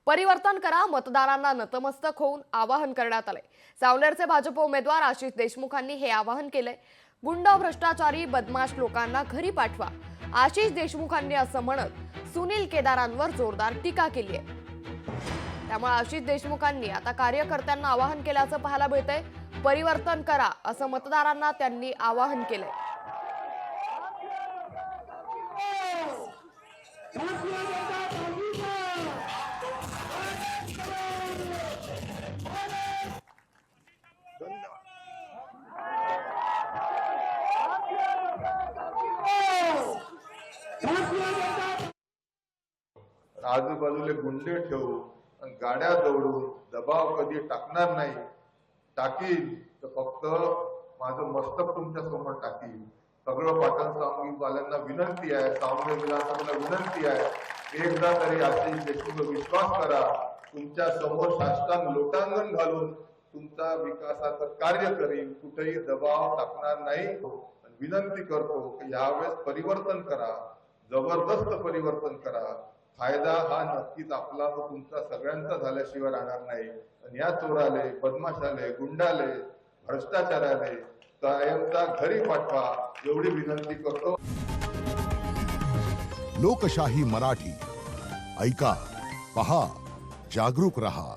परिवर्तन करा, मतदारांना नतमस्तक होऊन आवाहन करण्यात आले। सावनेरचे भाजप उमेदवार आशिष देशमुखांनी हे आवाहन केले। गुंड, भ्रष्टाचारी, बदमाश लोकांना घरी पाठवा, आशिष देशमुखांनी असं म्हणत सुनील केदारांवर जोरदार टीका केली आहे। त्यामुळे आशिष देशमुखांनी आता कार्यकर्त्यांना आवाहन केल्याचं पाहायला मिळतंय। परिवर्तन करा असं मतदारांना त्यांनी आवाहन केलंय। आजूबाजूले गुंडे ठेवू आणि गाड्या दौडून दबाव कधी टाकणार नाही। टाकील तर फक्त माझं मस्तक तुमच्या समोर टाकील। सगळं पाटण सांगलीवाल्यांना विनंती आहे, सावनेर विधानसभेला विनंती आहे, एकदा तरी आशिष देशमुख विश्वास करा। तुमच्या समोर साष्टांग लोटांगण घालून तुमचा विकासाचं कार्य करीन, कुठेही दबाव टाकणार नाही। विनंती करतो की यावेळेस परिवर्तन करा, जबरदस्त परिवर्तन करा। फायदा हा नक्कीच आपला व तुमचा सगळ्यांचा झाल्याशिवाय राहणार नाही। आणि या चोराले, बदमाशाले, गुंडाले, भ्रष्टाचाराले कायमचा घरी पाठवा एवढी विनंती करतो। लोकशाही मराठी ऐका, पहा, जागरूक रहा।